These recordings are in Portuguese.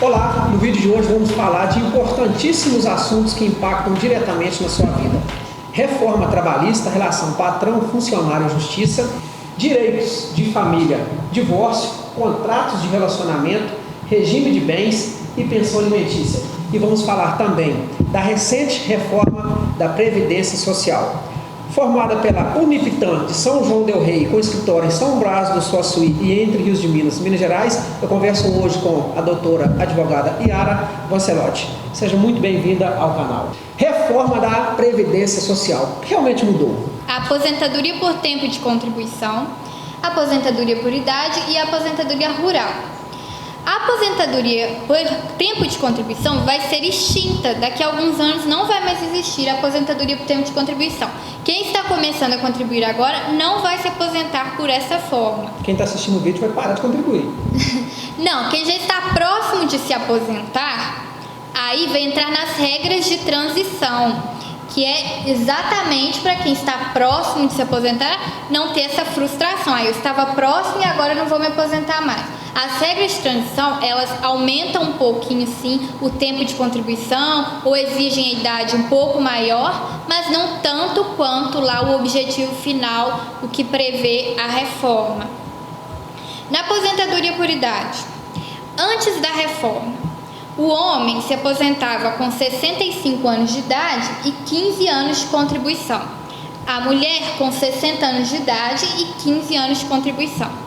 Olá, no vídeo de hoje vamos falar de importantíssimos assuntos que impactam diretamente na sua vida. Reforma trabalhista, relação patrão-funcionário-justiça, direitos de família, divórcio, contratos de relacionamento, regime de bens e pensão alimentícia. E vamos falar também da recente reforma da Previdência Social. Formada pela Unipitã de São João del Rei, com escritório em São Brás do Suaçuí e Entre Rios de Minas, Minas Gerais, eu converso hoje com a doutora advogada Yara Vancelotti. Seja muito bem-vinda ao canal. Reforma da Previdência Social. Realmente mudou. A aposentadoria por tempo de contribuição, a aposentadoria por idade e a aposentadoria rural. A aposentadoria por tempo de contribuição vai ser extinta. Daqui a alguns anos não vai mais existir a aposentadoria por tempo de contribuição. Quem está começando a contribuir agora não vai se aposentar por essa forma. Quem está assistindo o vídeo vai parar de contribuir. Não, quem já está próximo de se aposentar, aí vai entrar nas regras de transição, que é exatamente para quem está próximo de se aposentar não ter essa frustração. Eu estava próximo e agora não vou me aposentar mais. As regras de transição, elas aumentam um pouquinho sim o tempo de contribuição ou exigem a idade um pouco maior, mas não tanto quanto lá o objetivo final, o que prevê a reforma. Na aposentadoria por idade, antes da reforma, o homem se aposentava com 65 anos de idade e 15 anos de contribuição. A mulher com 60 anos de idade e 15 anos de contribuição.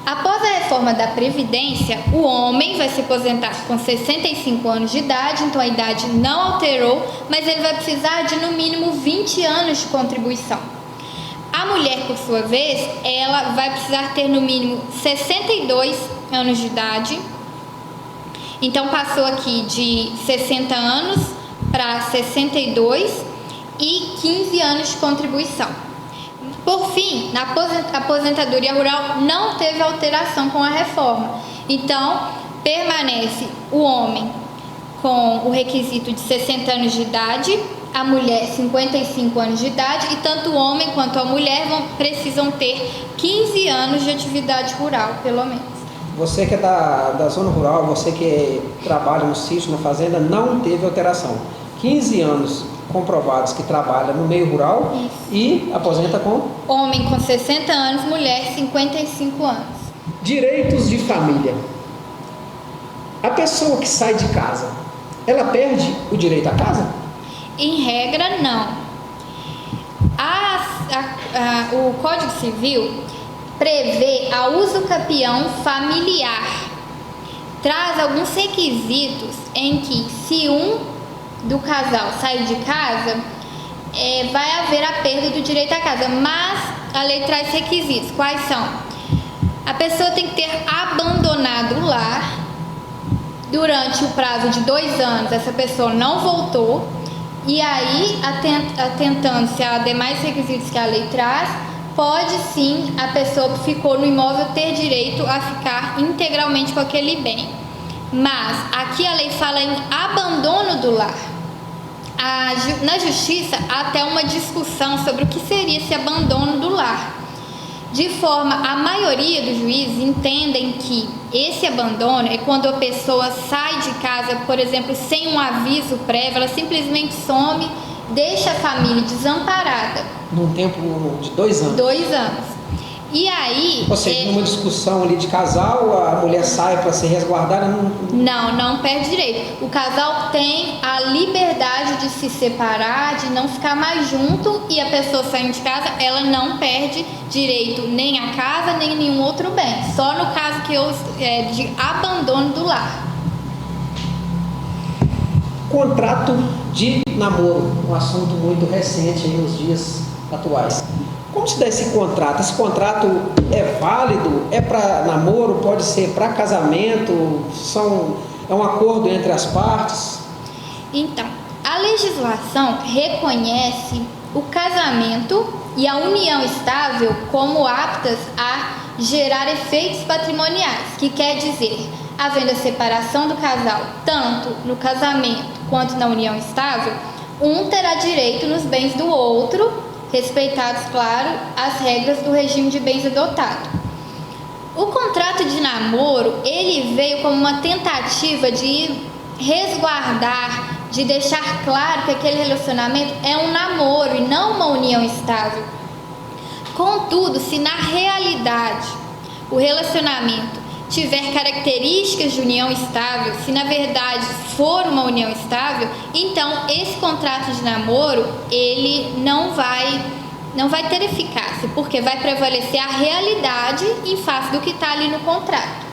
Após a reforma da Previdência, o homem vai se aposentar com 65 anos de idade, então a idade não alterou, mas ele vai precisar de no mínimo 20 anos de contribuição. A mulher, por sua vez, ela vai precisar ter no mínimo 62 anos de idade. Então passou aqui de 60 anos para 62 e 15 anos de contribuição. Por fim, na aposentadoria rural não teve alteração com a reforma. Então, permanece o homem com o requisito de 60 anos de idade, a mulher 55 anos de idade, e tanto o homem quanto a mulher precisam ter 15 anos de atividade rural, pelo menos. Você que é da zona rural, você que trabalha no sítio, na fazenda, não teve alteração. 15 anos comprovados que trabalha no meio rural. Isso. E aposenta com? Homem com 60 anos, mulher 55 anos. Direitos de família. A pessoa que sai de casa, ela perde o direito à casa? Em regra, não. O Código Civil prevê a usucapião familiar. Traz alguns requisitos em que, se um do casal sair de casa, vai haver a perda do direito à casa, mas a lei traz requisitos. Quais são? A pessoa tem que ter abandonado o lar durante o prazo de 2 anos, essa pessoa não voltou, e aí, atentando-se a demais requisitos que a lei traz, pode sim a pessoa que ficou no imóvel ter direito a ficar integralmente com aquele bem. Mas aqui a lei fala em abandono do lar. Na justiça há até uma discussão sobre o que seria esse abandono do lar. De forma, a maioria dos juízes entendem que esse abandono é quando a pessoa sai de casa, por exemplo, sem um aviso prévio, ela simplesmente some, deixa a família desamparada. Num tempo de 2 anos. 2 anos. E aí... Ou seja, numa discussão ali de casal, a mulher sai para se resguardar? Não perde direito. O casal tem a liberdade de se separar, de não ficar mais junto, e a pessoa saindo de casa, ela não perde direito nem à casa, nem nenhum outro bem. Só no caso de abandono do lar. Contrato de namoro, um assunto muito recente aí nos dias atuais. Como se dá esse contrato? Esse contrato é válido? É para namoro? Pode ser para casamento? É um acordo entre as partes? Então, a legislação reconhece o casamento e a união estável como aptas a gerar efeitos patrimoniais, que quer dizer, havendo a separação do casal, tanto no casamento quanto na união estável, um terá direito nos bens do outro, respeitados, claro, as regras do regime de bens adotado. O contrato de namoro, ele veio como uma tentativa de resguardar, de deixar claro que aquele relacionamento é um namoro e não uma união estável. Contudo, se na realidade o relacionamento tiver características de união estável, se na verdade for uma união estável, então esse contrato de namoro, ele não vai ter eficácia, porque vai prevalecer a realidade em face do que está ali no contrato.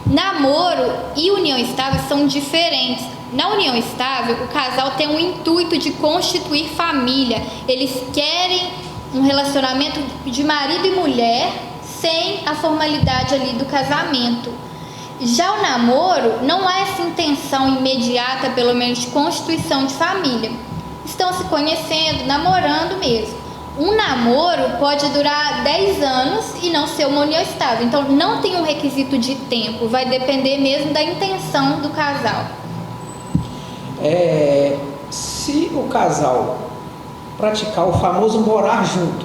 Namoro e união estável são diferentes. Na união estável, o casal tem o intuito de constituir família. Eles querem um relacionamento de marido e mulher sem a formalidade ali do casamento. Já o namoro não há essa intenção imediata, pelo menos, de constituição de família. Estão se conhecendo, namorando mesmo. Um namoro pode durar 10 anos e não ser uma união estável. Então, não tem um requisito de tempo. Vai depender mesmo da intenção do casal. Se o casal praticar o famoso morar junto,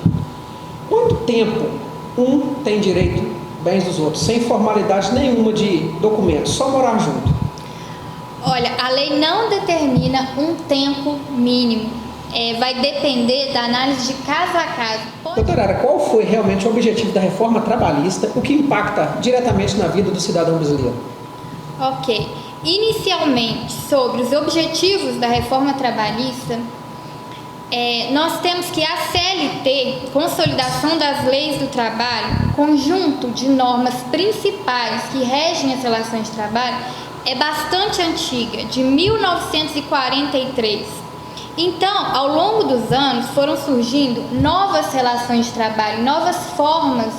quanto tempo um tem direito bens dos outros, sem formalidade nenhuma de documento, só morar junto? Olha, a lei não determina um tempo mínimo. Vai depender da análise de caso a caso. Doutora Ara, qual foi realmente o objetivo da reforma trabalhista, o que impacta diretamente na vida do cidadão brasileiro? Ok. Inicialmente, sobre os objetivos da reforma trabalhista, nós temos que a CLT, Consolidação das Leis do Trabalho, conjunto de normas principais que regem as relações de trabalho, é bastante antiga, de 1943. Então, ao longo dos anos, foram surgindo novas relações de trabalho, novas formas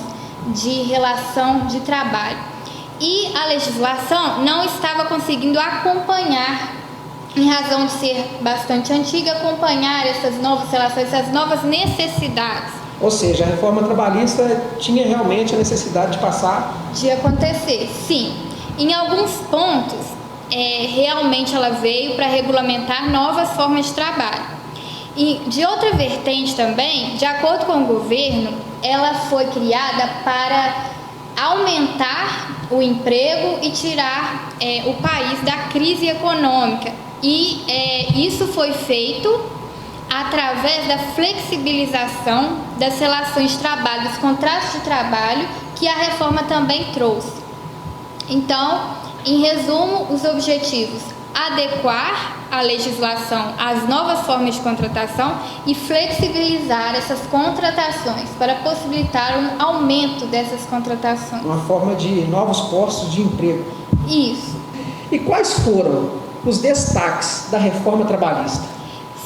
de relação de trabalho. E a legislação não estava conseguindo acompanhar, em razão de ser bastante antiga, acompanhar essas novas relações, essas novas necessidades. Ou seja, a reforma trabalhista tinha realmente a necessidade de passar? De acontecer, sim. Em alguns pontos, realmente ela veio para regulamentar novas formas de trabalho. E de outra vertente também, de acordo com o governo, ela foi criada para aumentar o emprego e tirar o país da crise econômica. E isso foi feito através da flexibilização das relações de trabalho, dos contratos de trabalho, que a reforma também trouxe. Então, em resumo, os objetivos: adequar a legislação às novas formas de contratação e flexibilizar essas contratações para possibilitar um aumento dessas contratações. Uma forma de novos postos de emprego. Isso. E quais foram os destaques da reforma trabalhista?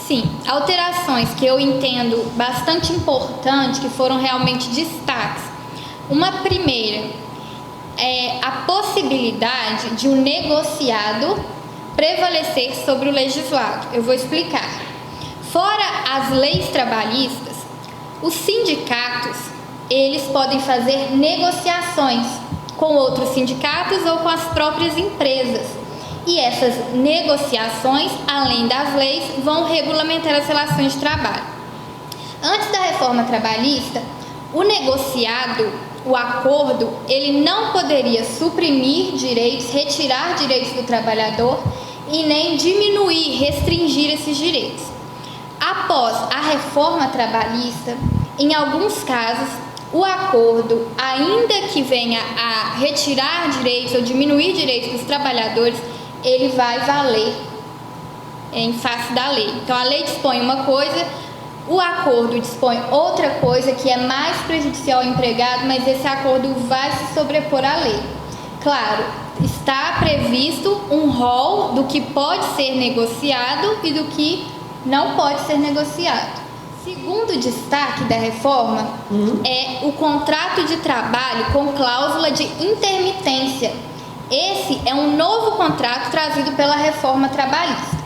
Sim, alterações que eu entendo bastante importantes, que foram realmente destaques. Uma primeira é a possibilidade de um negociado prevalecer sobre o legislado. Eu vou explicar. Fora as leis trabalhistas, os sindicatos, eles podem fazer negociações com outros sindicatos ou com as próprias empresas. E essas negociações, além das leis, vão regulamentar as relações de trabalho. Antes da reforma trabalhista, o negociado, o acordo, ele não poderia suprimir direitos, retirar direitos do trabalhador e nem diminuir, restringir esses direitos. Após a reforma trabalhista, em alguns casos, o acordo, ainda que venha a retirar direitos ou diminuir direitos dos trabalhadores, ele vai valer em face da lei. Então, a lei dispõe uma coisa, o acordo dispõe outra coisa que é mais prejudicial ao empregado, mas esse acordo vai se sobrepor à lei. Claro, está previsto um rol do que pode ser negociado e do que não pode ser negociado. Segundo destaque da reforma é o contrato de trabalho com cláusula de intermitência. Esse é um novo contrato trazido pela reforma trabalhista.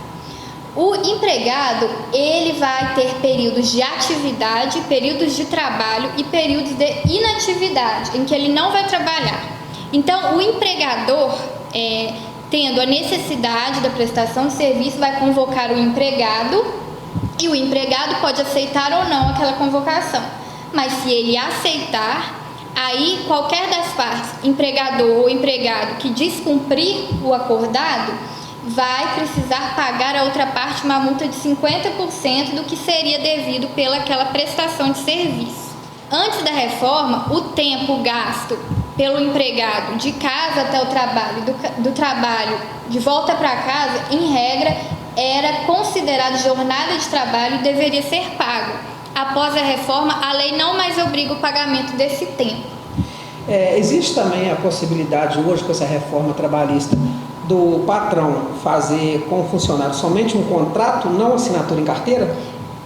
O empregado, ele vai ter períodos de atividade, períodos de trabalho e períodos de inatividade, em que ele não vai trabalhar. Então, o empregador, tendo a necessidade da prestação de serviço, vai convocar o empregado e o empregado pode aceitar ou não aquela convocação. Mas se ele aceitar, Aí, qualquer das partes, empregador ou empregado, que descumprir o acordado, vai precisar pagar a outra parte uma multa de 50% do que seria devido pelaquela prestação de serviço. Antes da reforma, o tempo gasto pelo empregado de casa até o trabalho, do trabalho de volta para casa, em regra, era considerado jornada de trabalho e deveria ser pago. Após a reforma, a lei não mais obriga o pagamento desse tempo. Existe também a possibilidade hoje, com essa reforma trabalhista, do patrão fazer com o funcionário somente um contrato, não assinatura em carteira?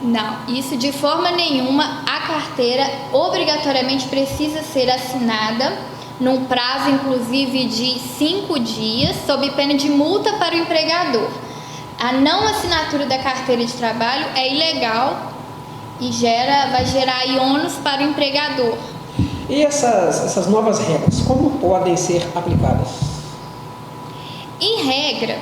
Não, isso de forma nenhuma. A carteira obrigatoriamente precisa ser assinada num prazo, inclusive, de 5 dias, sob pena de multa para o empregador. A não assinatura da carteira de trabalho é ilegal e vai gerar aí ônus para o empregador. E essas novas regras, como podem ser aplicadas? Em regra,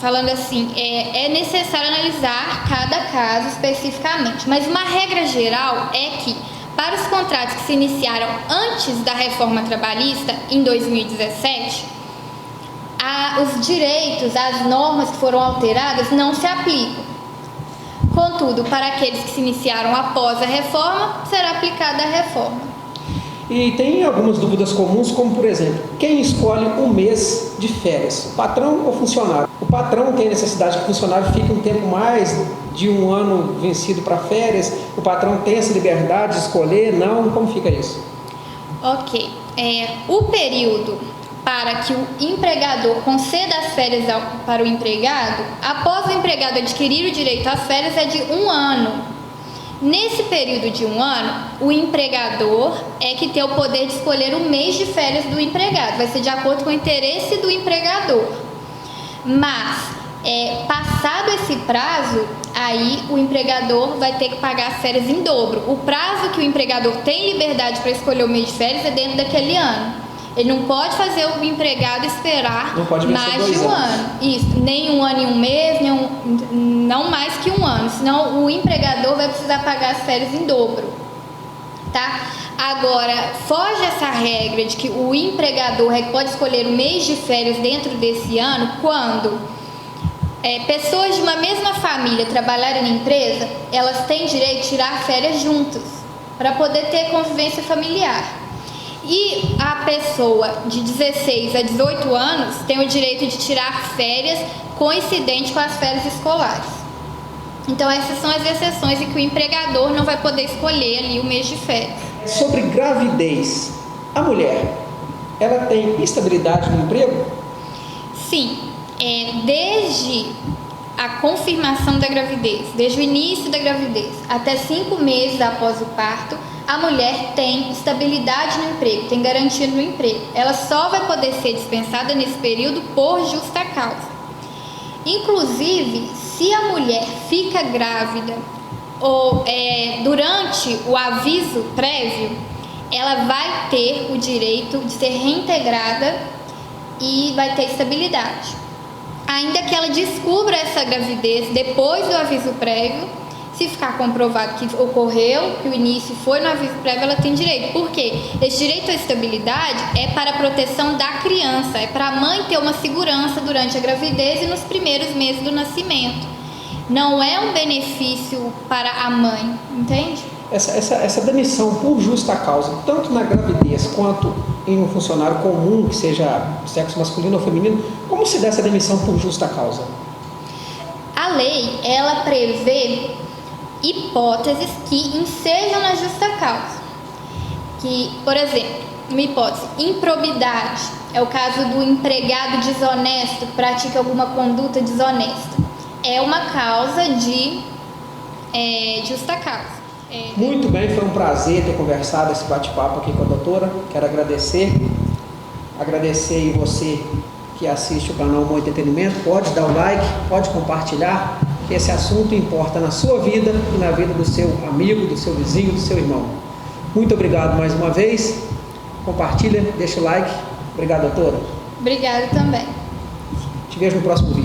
falando assim, é necessário analisar cada caso especificamente, mas uma regra geral é que, para os contratos que se iniciaram antes da reforma trabalhista, em 2017, os direitos, as normas que foram alteradas não se aplicam. Contudo, para aqueles que se iniciaram após a reforma, será aplicada a reforma. E tem algumas dúvidas comuns, como por exemplo, quem escolhe um mês de férias, patrão ou funcionário? O patrão tem necessidade que o funcionário fique um tempo mais de um ano vencido para férias? O patrão tem essa liberdade de escolher? Não? Como fica isso? Ok. O período para que o empregador conceda as férias para o empregado, após o empregado adquirir o direito às férias, é de 1 ano. Nesse período de 1 ano, o empregador é que tem o poder de escolher o mês de férias do empregado. Vai ser de acordo com o interesse do empregador. Mas, passado esse prazo, aí o empregador vai ter que pagar as férias em dobro. O prazo que o empregador tem liberdade para escolher o mês de férias é dentro daquele ano. Ele não pode fazer o empregado esperar mais de 1 ano. Isso, nem 1 ano e 1 mês, não mais que 1 ano. Senão o empregador vai precisar pagar as férias em dobro. Tá? Agora, foge essa regra de que o empregador pode escolher o mês de férias dentro desse ano quando pessoas de uma mesma família trabalharem na empresa, elas têm direito de tirar férias juntas para poder ter convivência familiar. E a pessoa de 16 a 18 anos tem o direito de tirar férias coincidente com as férias escolares. Então essas são as exceções em que o empregador não vai poder escolher ali o mês de férias. Sobre gravidez, a mulher, ela tem estabilidade no emprego? Sim, desde a confirmação da gravidez, desde o início da gravidez até 5 meses após o parto, a mulher tem estabilidade no emprego, tem garantia no emprego. Ela só vai poder ser dispensada nesse período por justa causa. Inclusive, se a mulher fica grávida ou durante o aviso prévio, ela vai ter o direito de ser reintegrada e vai ter estabilidade. Ainda que ela descubra essa gravidez depois do aviso prévio, se ficar comprovado que ocorreu, que o início foi no aviso prévio, ela tem direito. Por quê? Esse direito à estabilidade é para a proteção da criança, é para a mãe ter uma segurança durante a gravidez e nos primeiros meses do nascimento. Não é um benefício para a mãe, entende? Essa demissão por justa causa, tanto na gravidez quanto em um funcionário comum, que seja sexo masculino ou feminino, como se dá essa demissão por justa causa? A lei, ela prevê hipóteses que ensejam na justa causa. Que, por exemplo, uma hipótese, improbidade, é o caso do empregado desonesto que pratica alguma conduta desonesta. É uma causa de justa causa. Muito bem, foi um prazer ter conversado esse bate-papo aqui com a doutora. Quero agradecer aí você que assiste o canal Bom Entretenimento. Pode dar o like, pode compartilhar, que esse assunto importa na sua vida e na vida do seu amigo, do seu vizinho, do seu irmão. Muito obrigado mais uma vez. Compartilha, deixa o like. Obrigado, doutora. Obrigada também. Te vejo no próximo vídeo.